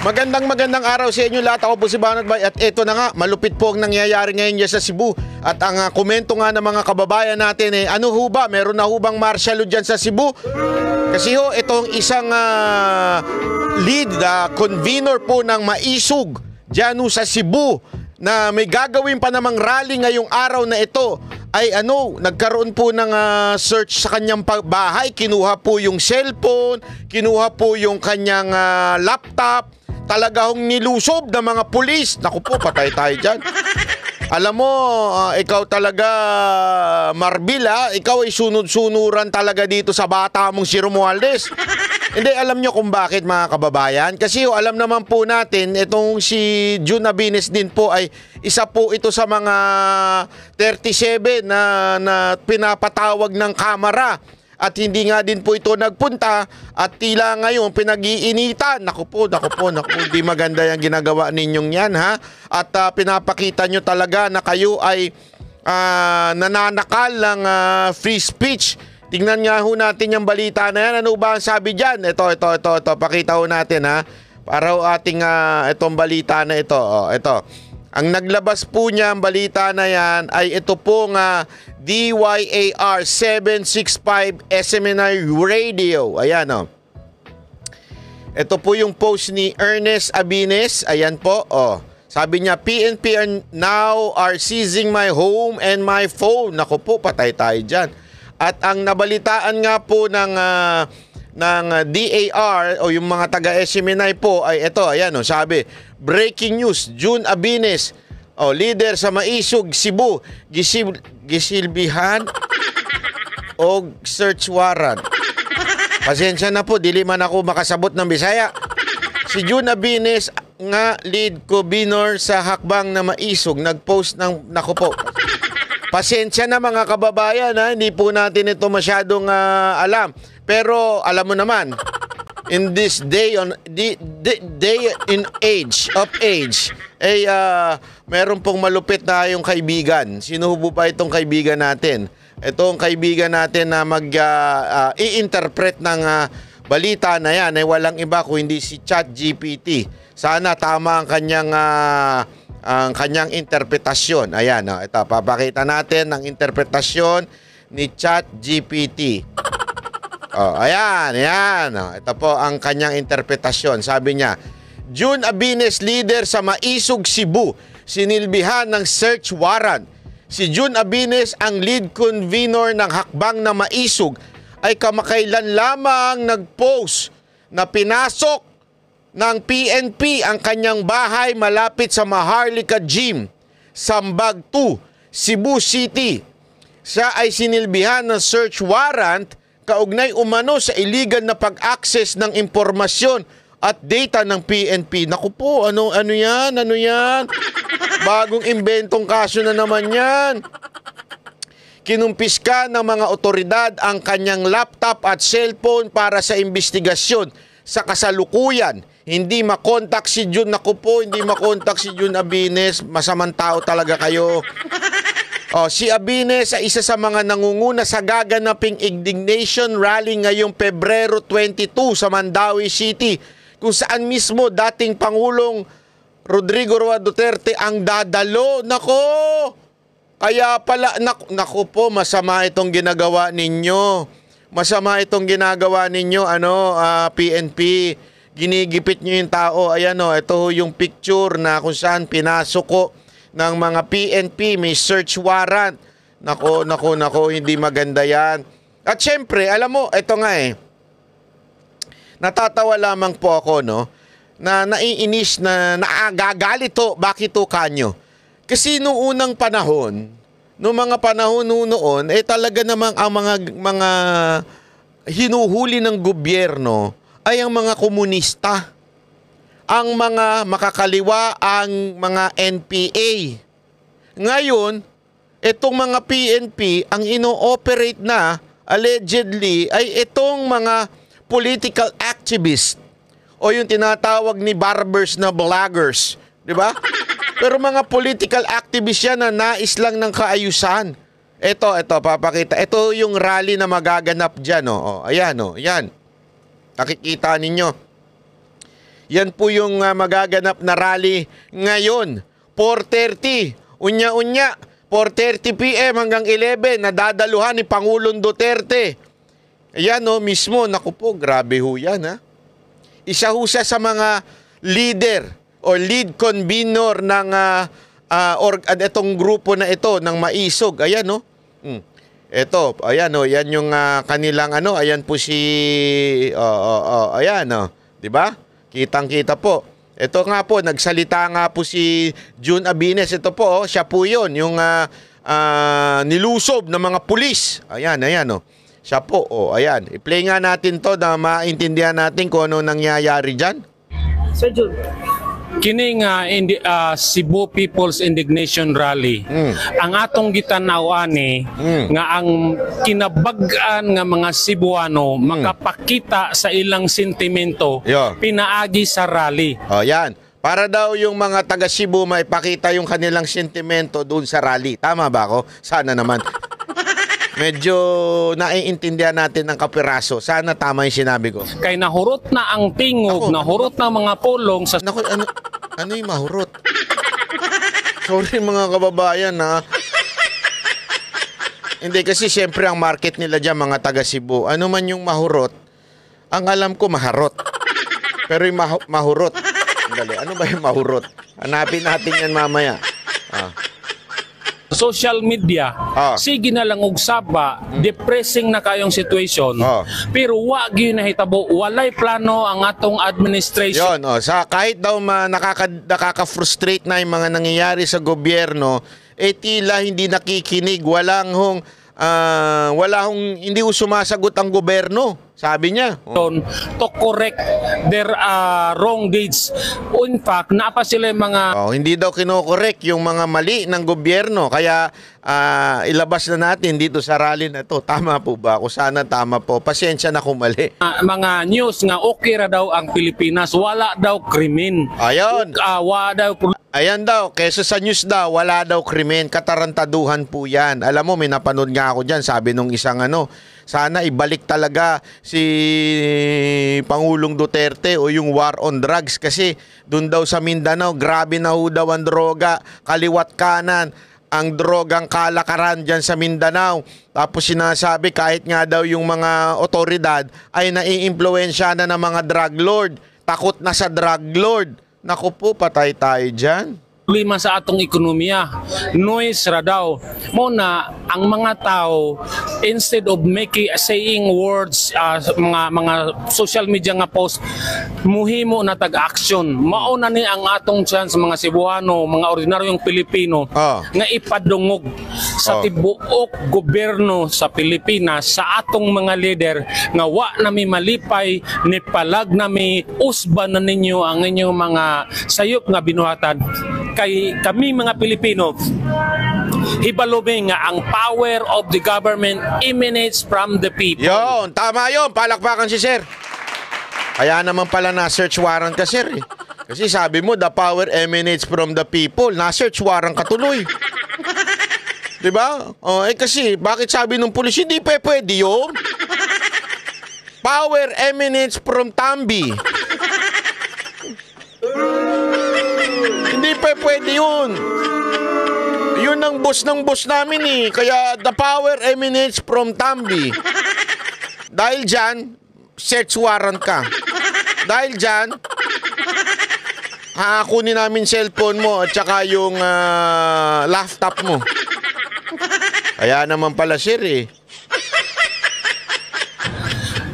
Magandang araw sa inyo lahat. Ako po si Banat Bay at eto na nga, malupit po ang nangyayari ngayon dyan sa Cebu. At ang komento nga ng mga kababayan natin ano ho ba, meron na ho bang martial law dyan sa Cebu? Kasi ho, itong isang lead convener po ng Maisog dyan ho sa Cebu na may gagawin pa namang rally ngayong araw na ito ay nagkaroon po ng search sa kanyang bahay. Kinuha po yung cellphone, kinuha po yung kanyang laptop. Talaga hong nilusob ng mga pulis. Naku po, patay tayo dyan. Alam mo, ikaw talaga, Marbil, ikaw ay sunod-sunuran talaga dito sa bata mong si Romualdez. Hindi, alam nyo kung bakit mga kababayan. Kasi alam naman po natin, itong si Jun Abines din po ay isa po ito sa mga 37 na pinapatawag ng kamera. At hindi nga din po ito nagpunta at tila ngayon pinag-iinitan. Naku po, hindi maganda yung ginagawa ninyong yan, ha? At pinapakita nyo talaga na kayo ay nananakal ng free speech. Tingnan nga ho natin yung balita na yan. Ano ba ang sabi dyan? Ito. Pakita ho natin, ha? Para ho ating itong balita na ito. Ito. Ang naglabas po niya ang balita na yan ay ito pong DYAR 765 SMNI Radio. Ayan Ito po yung post ni Ernest Abines. Ayan po. Sabi niya, PNP now are seizing my home and my phone. Naku po, patay tayo dyan. At ang nabalitaan nga po ng DAR o yung mga taga-SMNI po ay ito. Ayan sabi, breaking news, Jun Abines, leader sa Maisog, Cebu, gisilbihan o search warrant. Pasensya na po, dili man ako makasabot ng Bisaya. Si Jun Abines nga lead convener sa hakbang na Maisog, nagpost ng, naku po, pasensya na mga kababayan, hindi po natin ito masyadong alam. Pero alam mo naman, in this day in age, meron pong malupit na yung kaibigan. Sino po ba itong kaibigan natin? Itong kaibigan natin na i-interpret ng balita na yan ay walang iba kung hindi si ChatGPT. Sana tama ang kanyang interpretasyon. Ayan, ito, papakita natin ang interpretasyon ni ChatGPT. Ayan. Ito po ang kanyang interpretasyon. Sabi niya, Jun Abines, leader sa Maisog, Cebu, sinilbihan ng search warrant. Si Jun Abines, ang lead convener ng hakbang na Maisog, ay kamakailan lamang nag-post na pinasok ng PNP ang kanyang bahay malapit sa Maharlika Gym, Sambag 2, Cebu City. Siya ay sinilbihan ng search warrant kaugnay umano sa illegal na pag-access ng impormasyon at data ng PNP. Naku po, ano yan? Bagong inventong kaso na naman yan. Kinumpiska ng mga otoridad ang kanyang laptop at cellphone para sa investigasyon. Sa kasalukuyan, hindi makontak si Jun. Naku po, hindi makontak si Jun Abines. Masamang tao talaga kayo. Si Abines ay isa sa mga nangunguna sa gaganaping indignation rally ngayong Pebrero 22 sa Mandawi City, kung saan mismo dating Pangulong Rodrigo Roa Duterte ang dadalo. Nako! Kaya pala, naku po, masama itong ginagawa ninyo. PNP. Ginigipit nyo yung tao. Ayan ito yung picture na kung saan pinasok ko ng mga PNP, may search warrant. Nako, hindi maganda yan. At syempre, alam mo, ito nga natatawa lamang po ako, na naiinis, na naagagalit bakit kanyo? Kasi noong unang panahon, mga panahon noon, talaga namang ang mga hinuhuli ng gobyerno ay ang mga komunista. Ang mga makakaliwa, ang mga NPA. Ngayon, itong mga PNP, ang ino-operate na, allegedly, ay itong mga political activists o yung tinatawag ni barbers na vloggers. Diba? Pero mga political activists yan na nais lang ng kaayusan. Ito, papakita. Ito yung rally na magaganap dyan. Ayan, yan. Nakikita ninyo. Yan po yung magaganap na rally ngayon. 4:30, unya-unya, 4:30 PM hanggang 11, nadadaluhan ni Pangulong Duterte. Ayan mismo, naku po, grabe ho yan ha. Isa ho siya sa mga leader o lead convener ng itong grupo na ito ng Maisog. Ayan Ito, ayan yan yung kanilang ayan po si ayan 'di ba? Kitang-kita po. Ito nga po, nagsalita nga po si June Abines. Ito po, siya po 'yon, yung nilusob ng mga pulis. Ayan Siya po, ayan. I-play nga natin 'to na maintindihan natin kung ano nangyayari diyan. Sir June, kini nga Cebu People's Indignation Rally, ang atong gitanaw ani nga ang kinabag-an nga mga Cebuano makapakita sa ilang sentimento pinaagi sa rally. Yan. Para daw yung mga taga Cebu maipakita yung kanilang sentimento doon sa rally. Tama ba ako? Sana naman. Medyo naiintindihan natin ng kapiraso. Sana tama yung sinabi ko. Kay nahurot na ang tingog, nahurot na mga pulong sa... Naku, ano yung mahurot? Sorry mga kababayan Hindi kasi siyempre ang market nila dyan mga taga Cebu. Ano man yung mahurot, ang alam ko maharot. Pero yung mahurot. Dali, ano ba yung mahurot? Hanapin natin yan mamaya. Social media, sige na lang og saba, depressing na kayong situation, pero wag yun nahitabo, walay plano ang atong administration. Kahit daw nakaka-frustrate na yung mga nangyayari sa gobyerno, tila hindi nakikinig, hindi sumasagot ang gobyerno, sabi niya. To correct their wrong deeds. In fact, napa sila mga... hindi daw kinokorek yung mga mali ng gobyerno. Kaya ilabas na natin dito sa rally na to. Tama po ba? Kung sana tama po. Pasensya na kung mali. Mga news nga okay ra daw ang Pilipinas. Wala daw krimen. Ayun. Wala daw... Ayan daw, kesa sa news daw, wala daw krimen, katarantaduhan po yan. Alam mo, may napanood nga ako dyan, sabi nung isang sana ibalik talaga si Pangulong Duterte o yung war on drugs kasi dun daw sa Mindanao, grabe na ho daw ang droga, kaliwat kanan, ang drogang kalakaran dyan sa Mindanao. Tapos sinasabi kahit nga daw yung mga otoridad ay naiimpluwensya na ng mga drug lord, takot na sa drug lord. Naku po, patay tayo dyan. Problema sa atong ekonomiya. Noise ra daw. Muna, ang mga tao, instead of saying words, mga social media nga post, muhimo na tag-action. Mauna ni ang atong chance mga Cebuano, mga ordinaryong Pilipino, nga ipadungog sa tibuok gobyerno sa Pilipinas, sa atong mga leader, nga wa nami malipay, ni palag nami, usban na ninyo ang inyong mga sayop nga binuhatan. Kay kami mga Pilipino, hibalubing nga ang power of the government emanates from the people. Yon, tama yon. Palakpakan si Sir. Kaya naman pala na-search warrant ka, Sir. Kasi sabi mo, the power emanates from the people. Na-search warrant ka tuloy. Diba? Kasi, bakit sabi nung pulis, hindi pwede yun? Power emanates from Tambi. Hindi pwede yun. Yun ang boss ng boss namin Kaya the power emanates from Tambi. Dahil dyan, search warrant ka. Dahil dyan, kunin namin cellphone mo at saka yung laptop mo. Kaya naman pala Sir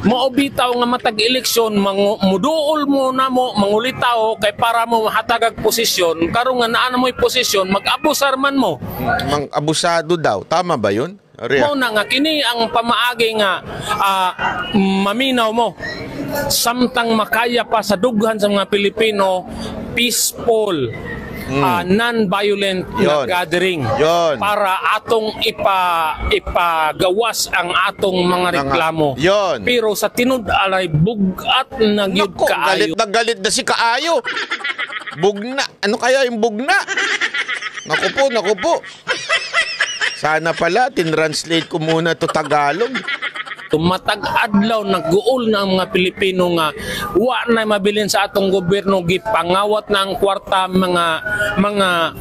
Maobitaw nga matag eleksyon, muduol mo na mo, mangulitaw kay para mo hatagag posisyon, karon nga naa na mo'y posisyon, mag-abusar man mo. Abusado daw, tama ba yun? Mo na nga kini ang pamaagi nga maminaw mo. Samtang makaya pa sa dughan sa mga Pilipino, peaceful, non-violent na gathering para atong ipagawas ang atong mga reklamo. Pero sa tinud alay bugat na gyud kaayo. Galit na si kaayo. Bugna. Ano kaya yung bugna? Naku po. Sana pala tinranslate ko muna to Tagalog. Matag adlaw nagguol na ang mga Pilipino nga wa na mabilin sa atong gobyerno, gipangawat na ang kwarta, mga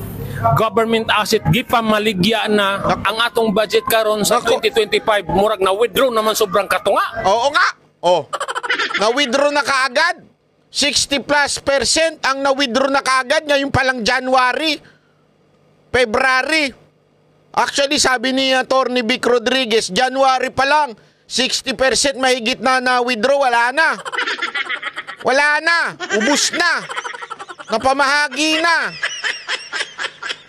government asset gipamaligya na ang atong budget karon sa 2025 murag na withdraw naman sobrang katunga. Oo nga. Oh. Na-withdraw na kaagad. 60+% ang na-withdraw na kaagad ngayon pa lang January, February. Actually, sabi ni Atty. Vic Rodriguez, January pa lang 60% mahigit na withdraw, wala na. Wala na. Ubus na. Napamahagi na.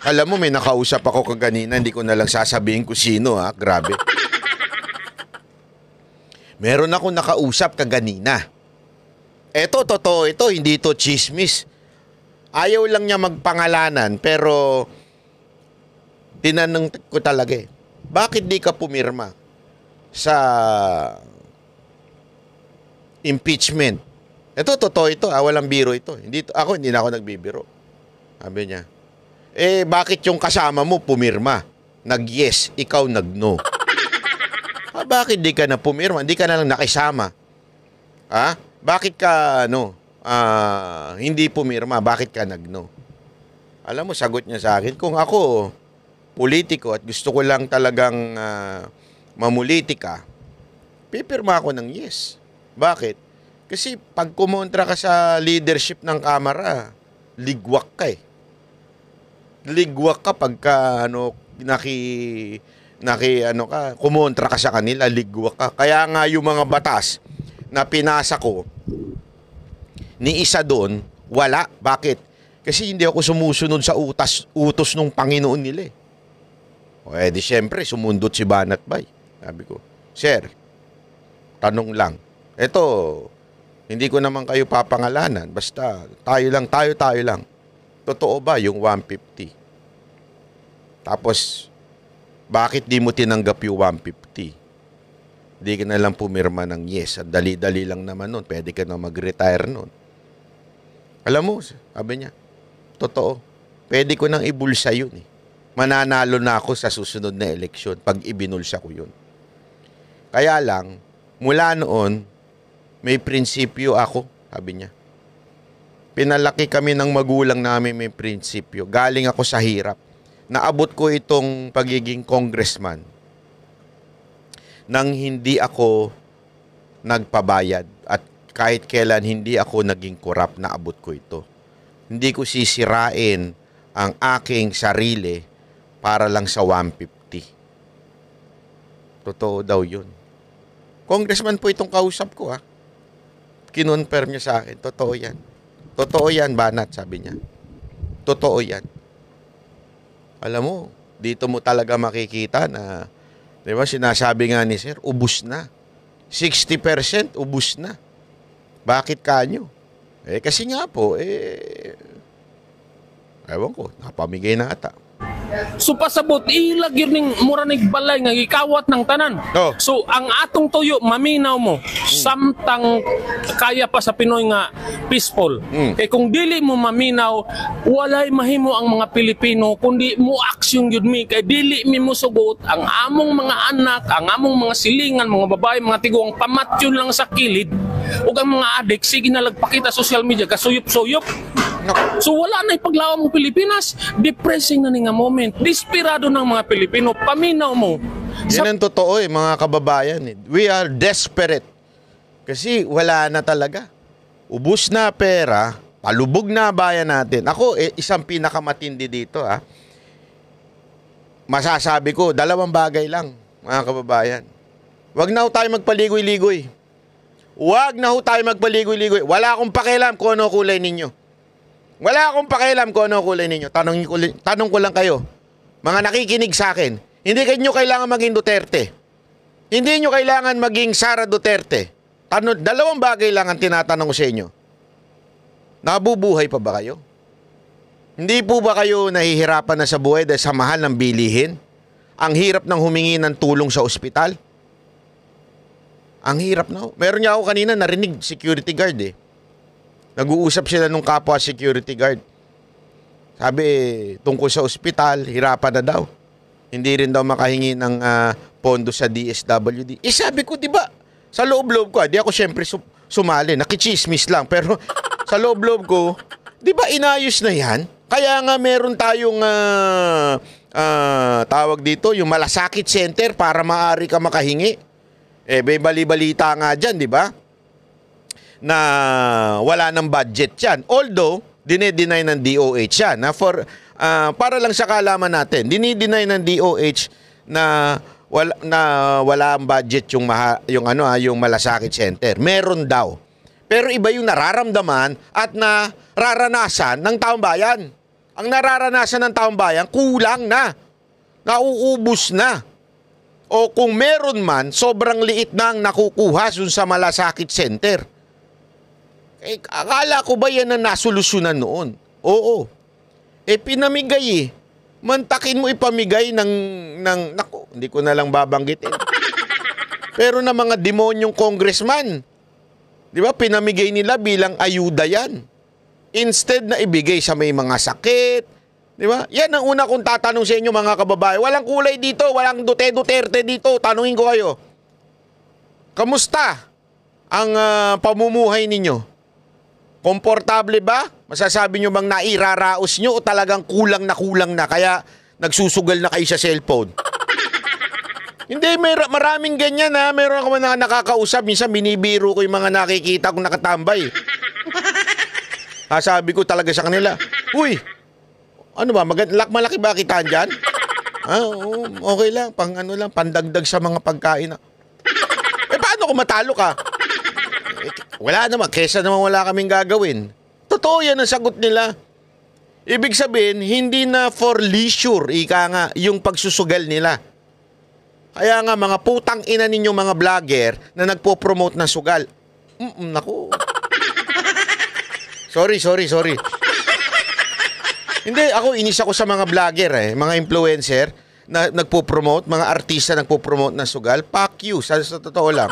Alam mo, may nakausap ako kaganina, hindi ko na lang sasabihin kung sino, ha? Grabe. Meron ako nakausap kaganina. Eto, totoo ito, hindi ito chismis. Ayaw lang niya magpangalanan, pero tinanong ko talaga bakit di ka pumirma sa impeachment? Ito, totoo ito. Walang biro ito. Hindi na ako nagbibiro. Sabi niya, bakit yung kasama mo pumirma? Nag-yes, ikaw nag-no. Bakit di ka na pumirma? Hindi ka na lang nakisama. Bakit ka, hindi pumirma? Bakit ka nag-no? Alam mo, sagot niya sa akin, kung ako, politiko at gusto ko lang talagang mamulitika, pipirma ako ng yes. Bakit? Kasi pag kumontra ka sa leadership ng Kamara, ligwak ka Ligwak ka pagka kumontra ka sa kanila, ligwak ka. Kaya nga yung mga batas na pinasa ko, ni isa doon, wala. Bakit? Kasi hindi ako sumusunod sa utos ng Panginoon nila. Di syempre, sumundot si Banat Bay. Sabi ko, Sir, tanong lang. Ito, hindi ko naman kayo papangalanan. Basta, tayo lang. Totoo ba yung 150? Tapos, bakit di mo tinanggap yung 150? Di ka na lang pumirma ng yes. At dali-dali lang naman nun. Pwede ka na mag-retire nun. Alam mo, sabi niya, totoo. Pwede ko nang ibulsa yun. Mananalo na ako sa susunod na eleksyon pag ibinulsa ko yun. Kaya lang, mula noon, may prinsipyo ako, sabi niya. Pinalaki kami ng magulang namin may prinsipyo. Galing ako sa hirap. Naabot ko itong pagiging congressman nang hindi ako nagpabayad at kahit kailan hindi ako naging korap, naabot ko ito. Hindi ko sisirain ang aking sarili para lang sa 150. Totoo daw yun. Congressman po itong kausap ko, kinonfirm niya sa akin, totoo yan. Totoo yan, Banat, sabi niya. Totoo yan. Alam mo, dito mo talaga makikita na, di ba, sinasabi nga ni Sir, ubus na. 60% ubus na. Bakit kanyo? Kasi nga po, ewan ko, napamigay na ata. So pasabot ilag yun ning muranig balay nga gikawat ng tanan. Oh. So ang atong tuyo maminaw mo samtang kaya pa sa Pinoy nga peaceful. Kung dili mo maminaw, walay mahimo ang mga Pilipino kundi mo aksyon gyud mi kay dili mi mosugot ang among mga anak, ang among mga silingan, mga babae, mga tiguang pamatyon lang sa kilid ug ang mga adik sige na lagpakita social media kasuyop-suyop. So wala na ipaglawan mo Pilipinas. Depressing na nga moment. Desperado ng mga Pilipino. Paminaw mo. Yan ang totoo mga kababayan. We are desperate. Kasi wala na talaga. Ubus na pera. Palubog na bayan natin. Ako, isang pinakamatindi dito. Masasabi ko, 2 bagay lang, mga kababayan. Wag na ho tayo magpaligoy-ligoy. Wag na ho tayo magpaligoy-ligoy. Wala akong pakialam kung ano kulay ninyo. Wala akong pakialam kung ano kulay ninyo. Tanong ko lang kayo, mga nakikinig sa akin, hindi kayo kailangan maging Duterte. Hindi nyo kailangan maging Sara Duterte. 2 bagay lang ang tinatanong ko sa inyo. Nabubuhay pa ba kayo? Hindi po ba kayo nahihirapan na sa buhay dahil sa mahal ng bilihin? Ang hirap ng humingi ng tulong sa ospital? Ang hirap na. Meron niya ako kanina narinig, security guard Nag-uusap sila nung kapwa security guard. Sabi, tungkol sa ospital, hirapan na daw. Hindi rin daw makahingi ng pondo sa DSWD. Sabi ko, di ba, sa loob-loob ko, di ako syempre sumali, nakichismis lang, pero sa loob-loob ko, di ba inayos na yan? Kaya nga meron tayong tawag dito, yung malasakit center para maaari ka makahingi. May bali-balita nga dyan, di ba? Na wala ng budget yan. Although, dinedeny ng DOH yan. Para lang sa kaalaman natin, dinideny ng DOH na wala ang budget yung malasakit center. Meron daw. Pero iba yung nararamdaman at nararanasan ng taong bayan. Ang nararanasan ng taong bayan, kulang na. Nauubos na. O kung meron man, sobrang liit na ang nakukuha sa malasakit center. Akala ko ba yan ang nasolusyonan noon? Oo. Pinamigay Mantakin mo ipamigay naku, hindi ko na lang babanggitin. Pero na mga demonyong congressman, di ba, pinamigay nila bilang ayuda yan. Instead na ibigay sa may mga sakit, di ba? Yan ang una kong tatanong sa inyo mga kababayan. Walang kulay dito, walang Duterte dito. Tanungin ko kayo. Kamusta ang pamumuhay ninyo? Komportable ba? Masasabi nyo bang nairaraos nyo o talagang kulang na kaya nagsusugal na kayo sa cellphone? Hindi, maraming ganyan ha. Meron ako mga nakakausap. Minsan binibiro ko yung mga nakikita kong nakatambay. Sabi ko talaga sa kanila, uy, ano ba, malaki ba kitaan dyan? Okay lang, pandagdag sa mga pagkain. Paano kung matalo ka? Wala naman, kesa naman wala kaming gagawin. Totoo yan ang sagot nila. Ibig sabihin, hindi na for leisure, ika nga, yung pagsusugal nila. Kaya nga, mga putang ina ninyo mga vlogger na nagpo-promote ng sugal. Naku. Sorry. Hindi, inis ako sa mga vlogger mga influencer na nagpo-promote, mga artista nagpo-promote ng sugal. Fuck you, sa totoo lang.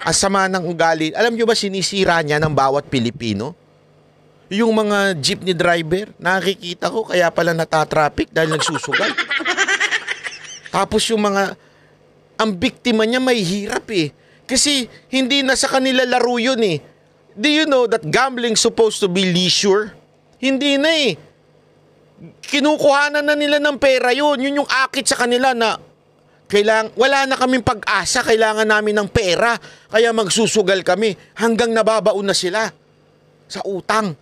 Ang sama ng ugali. Alam nyo ba sinisira niya ng bawat Pilipino? Yung mga jeepney driver, nakikita ko kaya pala natatraffic dahil nagsusugal. Tapos yung ang biktima niya may hirap Kasi hindi na sa kanila laro yun Do you know that gambling supposed to be leisure? Hindi na Kinukuhanan na nila ng pera yun. Yun yung akit sa kanila na wala na kaming pag-asa, kailangan namin ng pera, kaya magsusugal kami hanggang nababaon na sila sa utang.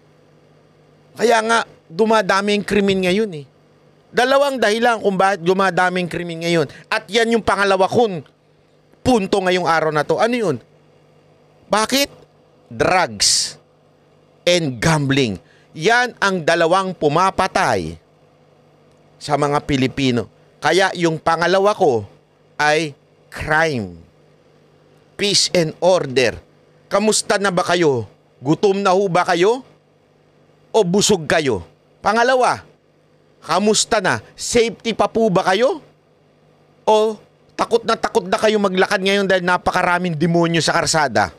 Kaya nga, dumadami yung krimen ngayon Dalawang dahilan kung bakit dumadami yung krimen ngayon. At yan yung pangalawa kong punto ngayong araw na to. Ano yun? Bakit? Drugs and gambling. Yan ang dalawang pumapatay sa mga Pilipino. Kaya yung pangalawa ko ay crime. Peace and order. Kamusta na ba kayo? Gutom na ho ba kayo? O busog kayo? Pangalawa, kamusta na? Safety pa po ba kayo? O takot na kayo maglakad ngayon dahil napakaraming demonyo sa karsada?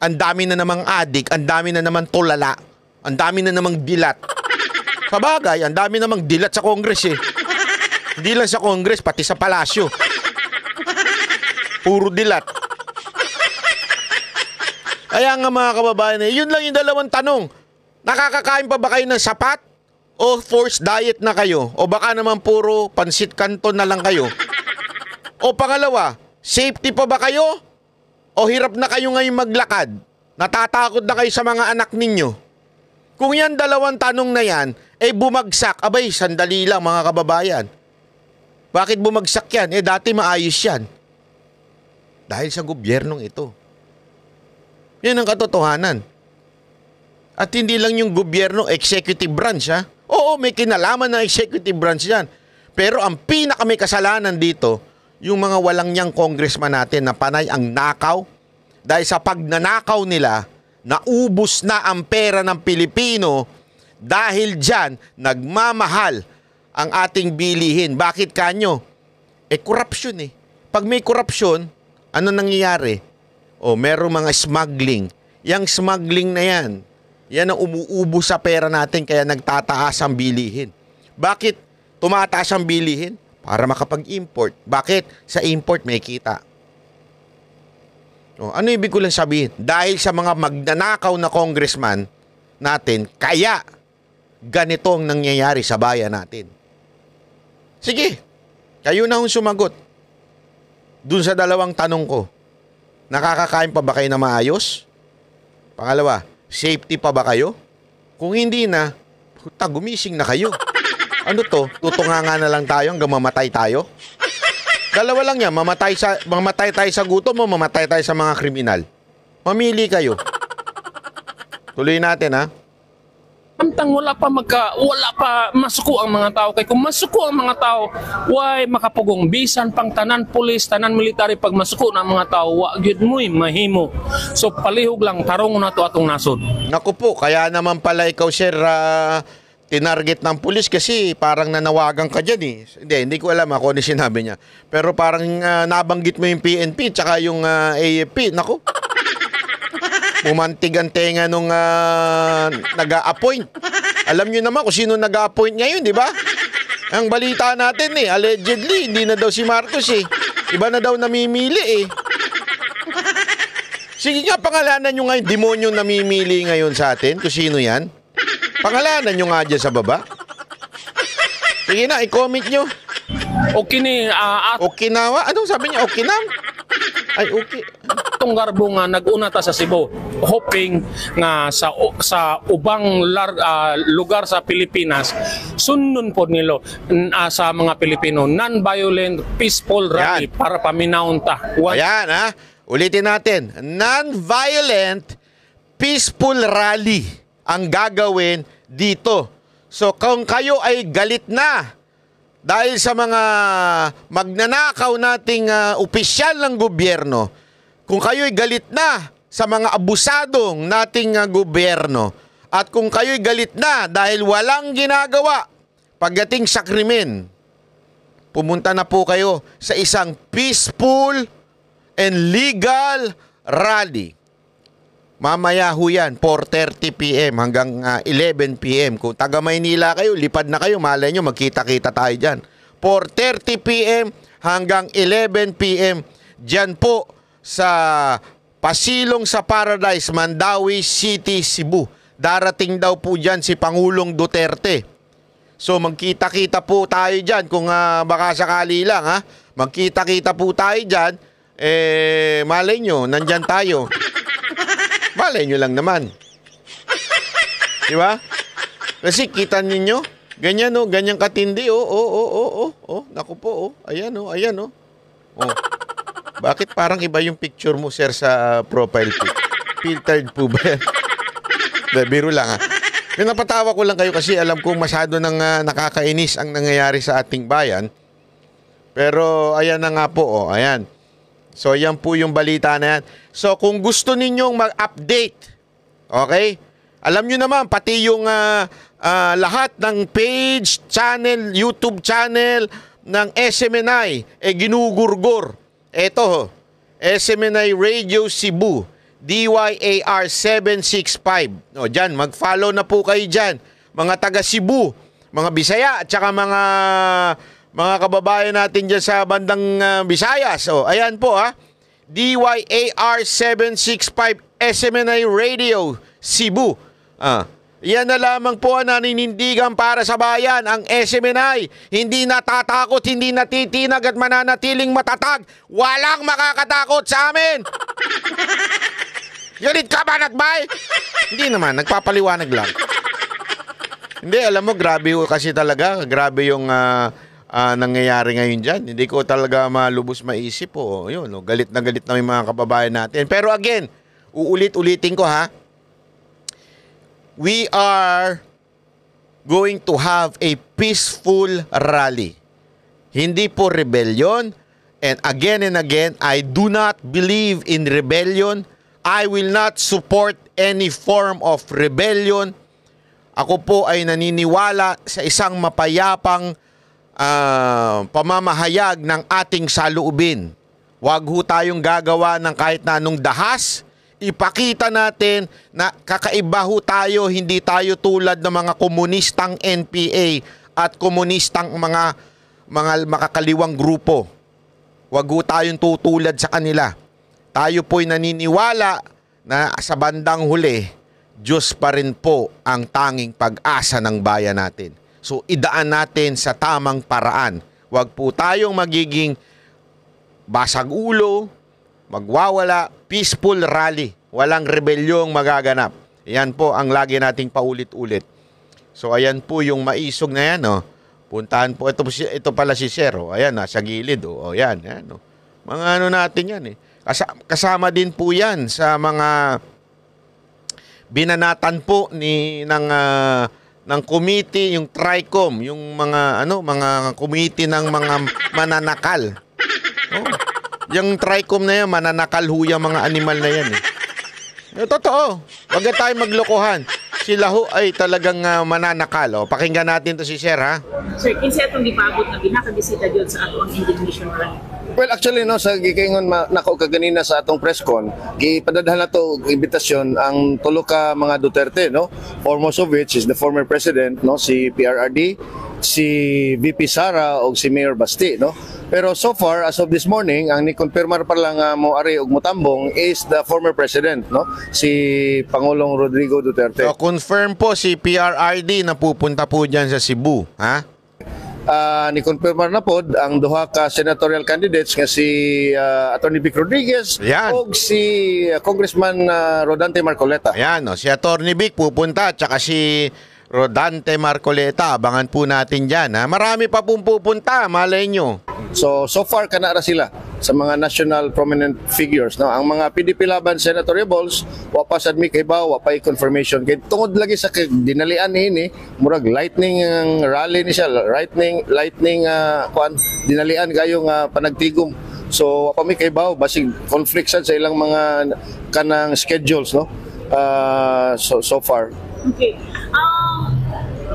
Ang dami na namang adik, ang dami na namang tulala, ang dami na namang dilat. Sa bagay, ang dami namang dilat sa Congress Hindi lang sa Congress, pati sa palasyo. Puro dilat. Kaya nga mga kababayan, yun lang yung dalawang tanong. Nakakakain pa ba kayo ng sapat? O forced diet na kayo? O baka naman puro pansit kanton na lang kayo? O pangalawa, safety pa ba kayo? O hirap na kayo ngayon maglakad? Natatakot na kayo sa mga anak ninyo? Kung yan dalawang tanong na yan, bumagsak. Abay, sandali lang mga kababayan. Bakit bumagsak yan? Dati maayos yan. Dahil sa gobyernong ito. Yan ang katotohanan. At hindi lang yung gobyerno, executive branch Oo, may kinalaman ng executive branch yan. Pero ang pinaka may kasalanan dito, yung mga walang niyang congressman natin na panay ang nakaw. Dahil sa pagnanakaw nila, naubos na ang pera ng Pilipino. Dahil dyan, nagmamahal ang ating bilihin. Bakit kanyo? Corruption Pag may corruption, ano nangyayari? Merong mga smuggling. Yang smuggling na yan ang umuubo sa pera natin kaya nagtataas ang bilihin. Bakit tumataas ang bilihin? para makapag-import. Bakit? Sa import may kita. Ano ibig ko lang sabihin? Dahil sa mga magnanakaw na congressman natin, kaya ganito ang nangyayari sa bayan natin. Sige, kayo na hong sumagot. Dun sa dalawang tanong ko, nakakakain pa ba kayo na maayos? Pangalawa, safety pa ba kayo? Kung hindi na, gumising na kayo. Ano to? Tutunganga na lang tayo hanggang mamatay tayo? Dalawa lang yan, mamatay tayo sa gutom o mamatay tayo sa mga kriminal. Mamili kayo. Tuloy natin, ha? Samtang wala pa masuko ang mga tao. Kaya kung masuko ang mga tao, why makapugong bisan pang tanan pulis, tanan military, pag masuko na ang mga tao, wa gyud mo'y mahimo. So palihog lang, tarong na to atong nasod. Naku po, kaya naman pala ikaw, sir, tinarget ng pulis kasi parang nanawagan ka dyan eh. Hindi ko alam ako ano sinabi niya. Pero parang nabanggit mo yung PNP tsaka yung AFP. Naku. Pumantig ang tenga nung nag-a-appoint. Alam nyo naman kung sino nag-a-appoint ngayon, di ba? Ang balita natin eh, allegedly, hindi na daw si Marcos eh. Iba na daw namimili eh. Sige nga, pangalanan nyo ngayon, demonyong namimili ngayon sa atin, kung sino yan. Pangalanan nyo nga dyan sa baba. Sige na, i-comment nyo. Okay ni Okinawa? Anong sabi niya? Okinam? Ay, okay. Itong garbo nga nag-una ta sa Cebu, hoping nga sa ubang lugar sa Pilipinas, sundon po nilo sa mga Pilipino, non-violent, peaceful rally para paminawon ta. Ayan, ha? Ulitin natin. Non-violent, peaceful rally ang gagawin dito. So kung kayo ay galit na dahil sa mga magnanakaw nating opisyal ng gobyerno, kung kayo ay galit na sa mga abusadong nating gobyerno, at kung kayo ay galit na dahil walang ginagawa pagdating sa krimen, pumunta na po kayo sa isang peaceful and legal rally. Mamaya ho yan, 4:30 p.m. hanggang 11 p.m. Kung taga Maynila kayo, lipad na kayo, malay nyo, magkita-kita tayo dyan. 4:30 p.m. hanggang 11 p.m. Dyan po sa Pasilong sa Paradise, Mandawi City, Cebu. Darating daw po dyan si Pangulong Duterte. So magkita-kita po tayo dyan kung baka sakali lang, ha. Magkita-kita po tayo dyan, malay nyo, nandyan tayo. Malay nyo lang naman. Diba? Kasi kita ninyo, ganyan o, ganyan katindi, naku po, ayan o. Bakit parang iba yung picture mo, sir, sa profile pic? Filtered po ba yan? Biro lang, ha. Napatawa ko lang kayo kasi alam ko masyado nang nakakainis ang nangyayari sa ating bayan. Pero ayan na nga po, ayan. So, yan po yung balita na yan. So, kung gusto ninyong mag-update, okay? Alam nyo naman, pati yung lahat ng page, channel, YouTube channel ng SMNI, ginugurgur. Eto, SMNI Radio Cebu, DYAR 765. O, dyan, mag-follow na po kayo dyan. Mga taga Cebu, mga Bisaya, at saka mga kababayan natin dyan sa bandang Visayas. O, ayan po, ha. DYAR 765 SMNI Radio Cebu. Yan na lamang po ang naninindigan para sa bayan. Ang SMNI, hindi natatakot, hindi natitinag at mananatiling matatag. Walang makakatakot sa amin. Galit ka ba, Nakbay? Hindi naman, nagpapaliwanag lang. Hindi, alam mo, grabe kasi talaga. Grabe yung nangyayari ngayon dyan. Hindi ko talaga malubos maisip po. Yun, galit na yung mga kababayan natin. Pero again, uulit-ulitin ko, ha. We are going to have a peaceful rally. Hindi po rebellion. And again, I do not believe in rebellion. I will not support any form of rebellion. Ako po ay naniniwala sa isang mapayapang pamamahayag ng ating saloobin. Huwag ho tayong gagawa ng kahit na anong dahas. Ipakita natin na kakaiba ho tayo, hindi tayo tulad ng mga komunistang NPA at komunistang mga mga makakaliwang grupo. Huwag ho tayong tutulad sa kanila. Tayo po'y naniniwala na sa bandang huli, Diyos pa rin po ang tanging pag-asa ng bayan natin. So idaan natin sa tamang paraan. Huwag po tayong magiging basag ulo, magwawala, peaceful rally. Walang rebelyong magaganap. Yan po ang lagi nating paulit-ulit. So ayan po yung maisog na yan, oh. Puntahan po, ito pala si Sir, oh. Ayan, sa gilid, oh. Ayan, ayan, oh. Mga ano natin yan, eh. Kasama din po yan sa mga binanatan po ng committee, yung TRICOM, yung mga committee ng mga mananakal. Oh. Yung TRICOM na yan, mananakal ho yung mga animal na yan, eh. Totoo. Huwag na tayo maglokohan. Sila ho ay talagang mananakal. O, pakinggan natin to si Sir, ha? Sir, kinsa itong gipaabot na binakabisita dyan sa ato ang indignation rally? Well, actually, no, sa gikingon nako kaganina sa atong press con, gipadadhan na to invitasyon ang tulo ka mga Duterte, no? Foremost of which is the former president, no, si PRRD, si VP Sara o si Mayor Basti, no? Pero so far, as of this morning, ang ni-confirmar pa lang mo ari og motambong is the former president, no? Si Pangulong Rodrigo Duterte. So, confirm po si PRRD na pupunta po dyan sa Cebu, ha? Ni-confirmar na pod ang duha ka senatorial candidates nga si Attorney Vic Rodriguez o si Congressman Rodante Marcoleta. Ayan, si Attorney Vic pupunta, tsaka si Rodante Marcoleta. Abangan po natin dyan, ha? Marami pa pong pupunta, malay nyo. So far kanara sila sa mga national prominent figures, no? Ang mga PDP laban senatoriables wa pa sad mi kay ba wa pa confirmation kay tungod lagi sa dinalian ni murag lightning ang rally ni siya, lightning dinalian kayo nga panagtigom. So wa pa mi kay ba basig conflict sad sa ilang mga kanang schedules, no? So far. Okay.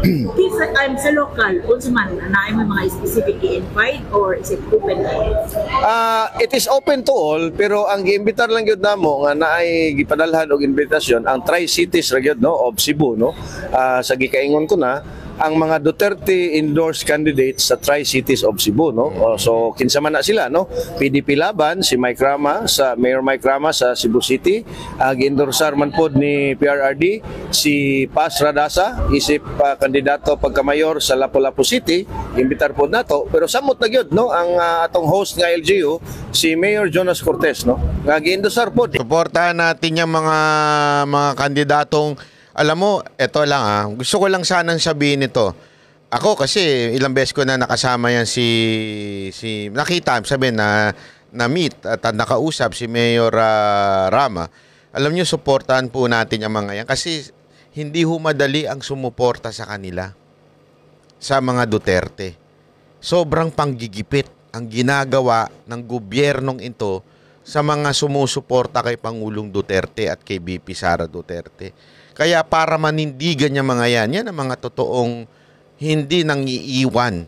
Sa local, unsa man na may mga specific i-invite or is it open to all? It is open to all, pero ang giimbitar lang gyud namo nga naay gipadalhan og invitasyon ang Tri-Cities ra gyud, no, of Cebu, no. Sa gikaingon ko na ang mga Duterte endorsed candidates sa Tri-Cities of Cebu, no. So kinsa man na sila, no. PDP laban si Mike Rama sa Mayor Mike Rama sa Cebu City, gi-endorsar man pod ni PRRD si Paz Radasa isip kandidato pagkamayor sa Lapu-Lapu City, imbitar pod nato, pero samot na gyud, no, ang atong host nga LGU si Mayor Jonas Cortez, no, nga gi-endorsar pod. Suportahan natin yung mga kandidatong. Alam mo, eto lang, gusto ko lang sanang sabihin ito. Ako kasi ilang beses ko na nakasama yan nakita, sabihin na meet at nakausap si Mayor Rama. Alam nyo, suportahan po natin yung mga yan kasi hindi humadali ang sumuporta sa kanila, sa mga Duterte. Sobrang panggigipit ang ginagawa ng gobyernong ito sa mga sumusuporta kay Pangulong Duterte at kay VP Sara Duterte. Kaya para manindigan niya mga yan ang mga totoong hindi nang iiwan.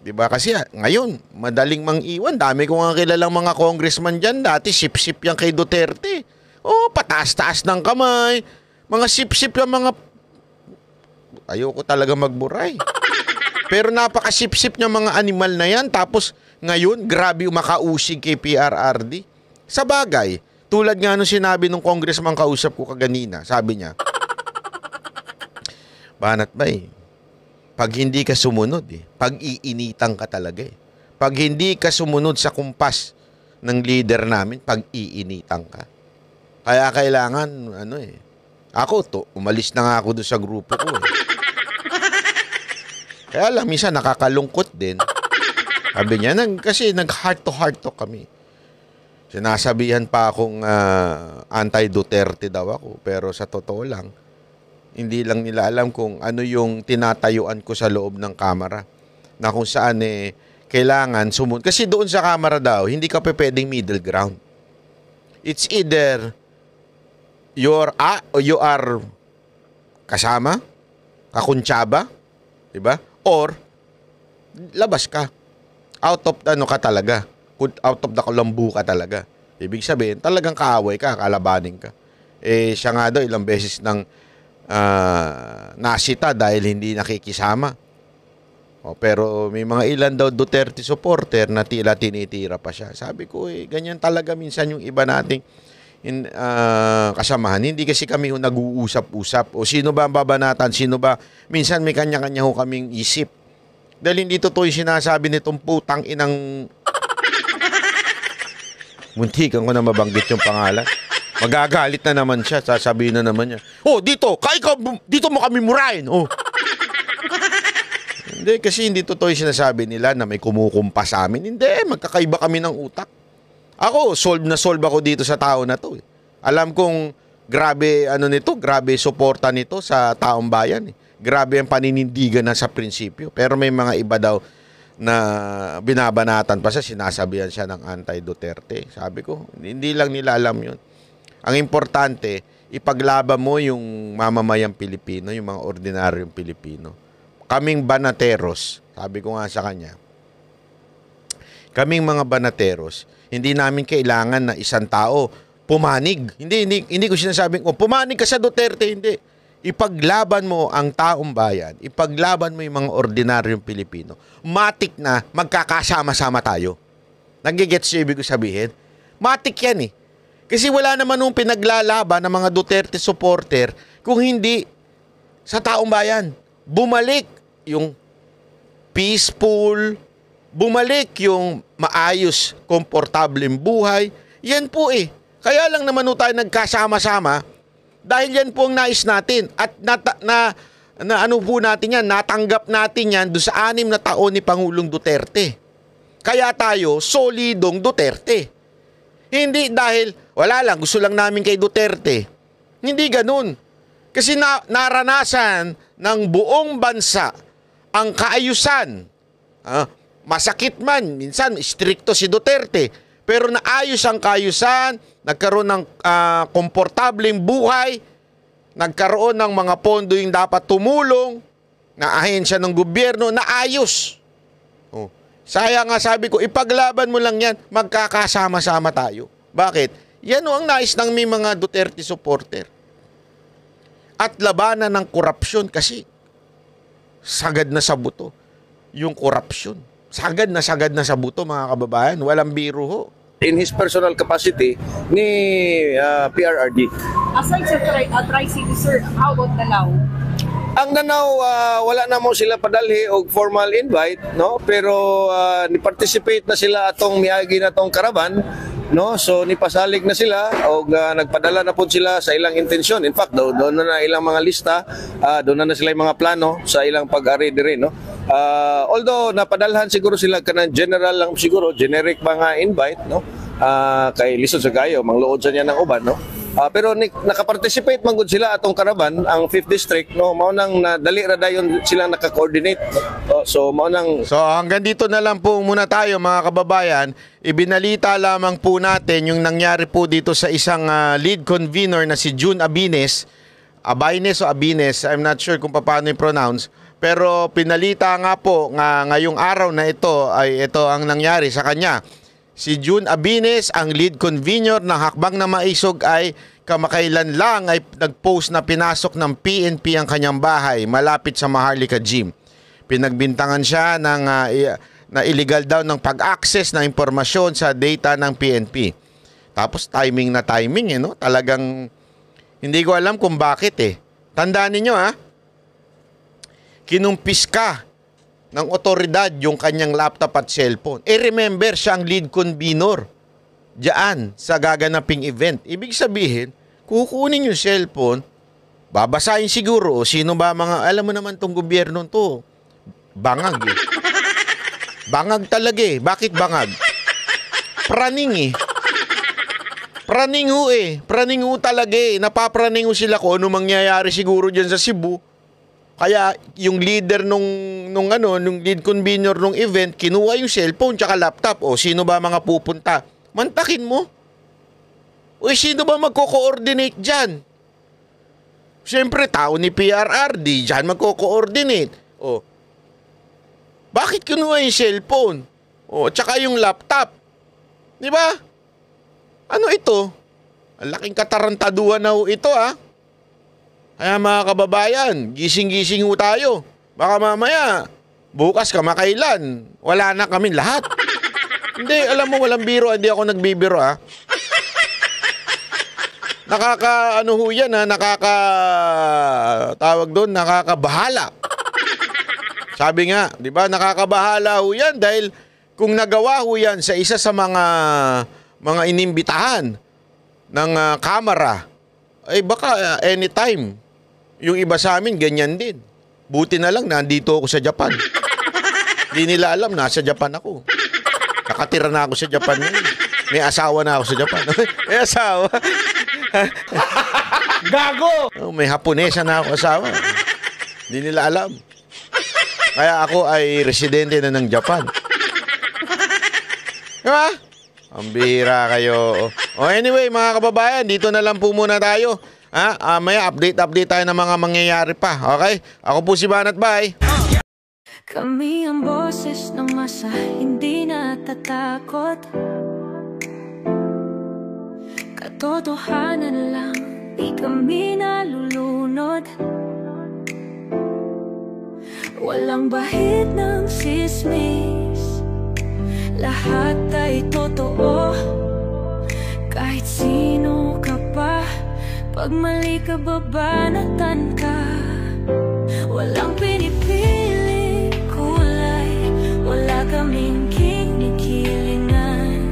Diba? Kasi ngayon, madaling mang-iwan. Dami ko nga kilalang mga congressman dyan. Dati sip-sip yan kay Duterte. Oh, pataas-taas ng kamay. Mga sip-sip yung mga... Ayoko talaga magburay. Pero napaka-sip-sip niya mga animal na yan. Tapos ngayon, grabe makausig kay PRRD. Sa bagay, tulad nga nung sinabi nung congressman kausap ko kaganina, sabi niya, Banat ba pag hindi ka sumunod, pag-iinitan ka talaga . Pag hindi ka sumunod sa kumpas ng leader namin, pag-iinitan ka. Kaya kailangan, umalis na nga ako doon sa grupo ko . Kaya lang, minsan nakakalungkot din. Sabi niya, kasi nag-heart to heart talk kami. Sinasabihan pa akong anti-Duterte daw ako, pero sa totoo lang, hindi lang nila alam kung ano yung tinatayuan ko sa loob ng kamera. Na kung saan kailangan sumunod. Kasi doon sa kamera daw, hindi ka pwedeng middle ground. It's either you are kasama, kakuntsaba, diba? Or labas ka. Out of ka talaga. Out of the kalambu ka talaga. Ibig sabihin, talagang kaaway ka, kalabanin ka. Siya nga daw ilang beses ng nasita dahil hindi nakikisama. Pero may mga ilan daw Duterte supporter na tila tinitira pa siya. Sabi ko, ganyan talaga minsan yung iba nating kasamahan. Hindi kasi kami nag-uusap-usap. O sino ba ang babanatan? Sino ba? Minsan may kanya-kanya ho kaming isip. Dahil hindi totoo yung sinasabi nitong putang inang... Muntikan ko na mabanggit yung pangalan. Magagalit na naman siya. Sasabihin na naman niya, dito mo kami murahin. Hindi, kasi hindi totoo yung sinasabi nila na may kumukumpa sa amin. Hindi, magkakaiba kami ng utak. Ako, solve ako dito sa tao na to. Alam kong grabe grabe suporta nito sa taong bayan. Grabe ang paninindigan na sa prinsipyo. Pero may mga iba daw na binabanatan pa siya, sinasabihan siya ng anti-Duterte. Sabi ko, hindi lang nila alam yun. Ang importante, ipaglaban mo yung mamamayang Pilipino, yung mga ordinaryong Pilipino. Kaming banateros, sabi ko nga sa kanya, kaming mga banateros, hindi namin kailangan na isang tao pumanig. Hindi ko sinasabing, pumanig ka sa Duterte, hindi. Ipaglaban mo ang taong bayan, ipaglaban mo yung mga ordinaryong Pilipino. Matik na magkakasama-sama tayo. Nagigets yung ibig ko sabihin? Matik yan eh. Kasi wala naman nung pinaglalaban ng mga Duterte supporter kung hindi sa taong bayan. Bumalik yung peaceful, bumalik yung maayos, komportableng buhay. Yan po eh. Kaya lang naman tayo nagkasama-sama dahil yan po ang nais natin. At natanggap natin yan doon sa 6 na taon ni Pangulong Duterte. Kaya tayo, solidong Duterte. Hindi dahil, wala lang, gusto lang namin kay Duterte. Hindi ganun. Kasi naranasan ng buong bansa ang kaayusan. Masakit man, minsan strikto si Duterte. Pero naayos ang kaayusan, nagkaroon ng komportableng buhay, nagkaroon ng mga pondo yung dapat tumulong, na ahensya ng gobyerno, naayos. Sayang nga sabi ko, ipaglaban mo lang yan, magkakasama-sama tayo. Bakit? Yan ang nais ng may mga Duterte supporter. At labanan ng korupsyon kasi sagad na sa buto yung korupsyon. Sagad na sa buto, mga kababayan. Walang biro ho. In his personal capacity ni PRRD. Aside sa Tri-City, sir, how about Danao? Ang Danao, wala na mo sila padalhi og formal invite, no? Pero ni-participate na sila atong miagi na tong karaban, no? So nipasalig na sila og nagpadala na po sila sa ilang intensyon. In fact, doon na ilang mga lista, doon na sila yung mga plano sa ilang pag-ari diri, no? Although napadalhan siguro sila kanang general lang siguro, generic mga invite, no? Kay lisod sa kayo, mangluod sa niya ng uban, no? Pero nakaparticipate man gud sila atong karaban, ang 5th district, no? Mao nang dali ra dayon silang naka-coordinate. So mao nang hanggang dito na lang po muna tayo, mga kababayan. Ibinalita lamang po natin yung nangyari po dito sa isang lead convener na si June Abines. Abines o Abines, I'm not sure kung paano i-pronounce. Pero pinalita nga po ngayong araw na ito ay ito ang nangyari sa kanya. Si June Abines, ang lead convener ng Hakbang na Maisog, ay kamakailan lang ay nag-post na pinasok ng PNP ang kanyang bahay malapit sa Maharlika Gym. Pinagbintangan siya na illegal daw ng pag-access na impormasyon sa data ng PNP. Tapos timing na timing, no? Talagang hindi ko alam kung bakit eh. Tandaan ninyo kinumpis ka ng otoridad yung kanyang laptop at cellphone. Remember, siya ang lead convener diyan sa gaganaping event. Ibig sabihin, kukunin yung cellphone, babasahin siguro, sino ba mga, alam mo naman tong gobyerno to, bangag eh. Bangag talaga eh. Bakit bangag? Praning eh. Praning ho eh. Praning ho talaga eh. Napapraning ho sila kung ano mangyayari siguro dyan sa Cebu. Kaya yung leader nung lead convener nung event, kinuha yung cellphone tsaka laptop. O sino ba mga pupunta? Mantakin mo. O sino ba magko-coordinate dyan? Siyempre, tao ni PRRD, dyan magko-coordinate. O, bakit kinuha yung cellphone? O, tsaka yung laptop. Di ba? Ano ito? Ang laking katarantaduhan na ho ito Kaya mga kababayan, gising-gising ho tayo. Baka mamaya, bukas kamakailan, wala na kami lahat. Hindi, alam mo, walang biro, hindi ako nagbibiro ha. Nakaka, ano ho yan ha, tawag doon, nakakabahala. Sabi nga, di ba, nakakabahala ho yan dahil kung nagawa ho yan sa isa sa mga inimbitahan ng kamera, ay baka anytime, yung iba sa amin, ganyan din. Buti na lang, nandito ako sa Japan. Hindi nila alam, nasa Japan ako. Nakatira na ako sa Japan ngayon. May asawa na ako sa Japan. May asawa. Gago! Oh, may Haponesa na ako asawa. Hindi nila alam. Kaya ako ay residente na ng Japan. Diba? Ang bihira kayo. Anyway, mga kababayan, dito na lang po muna tayo. May update tayo ng mga mangyayari pa. Okay? Ako po si Banat. Bye! Kami ang boses ng masa, hindi natatakot. Katotohanan lang, di kami nalulunod. Walang bahid ng sismis, lahat ay totoo. Kahit sino ka pa, pag mali ka babanatan ka. Walang pinipili kulay, wala kaming kinikilingan.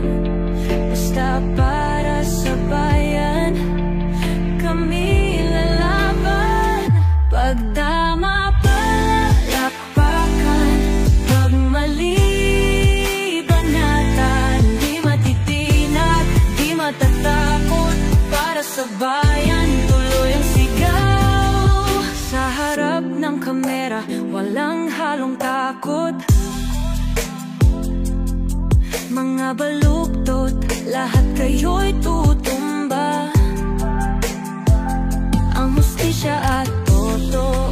Basta para sa bayan, kami lalaban. Pag tama palapakan, pag mali banatan. Di matitinag, di matatakot, para sa bayan tuloy ang sigaw. Sa harap ng kamera, walang halong takot. Mga baluktot, lahat kayo'y tutumba. Ang hustisya at totoo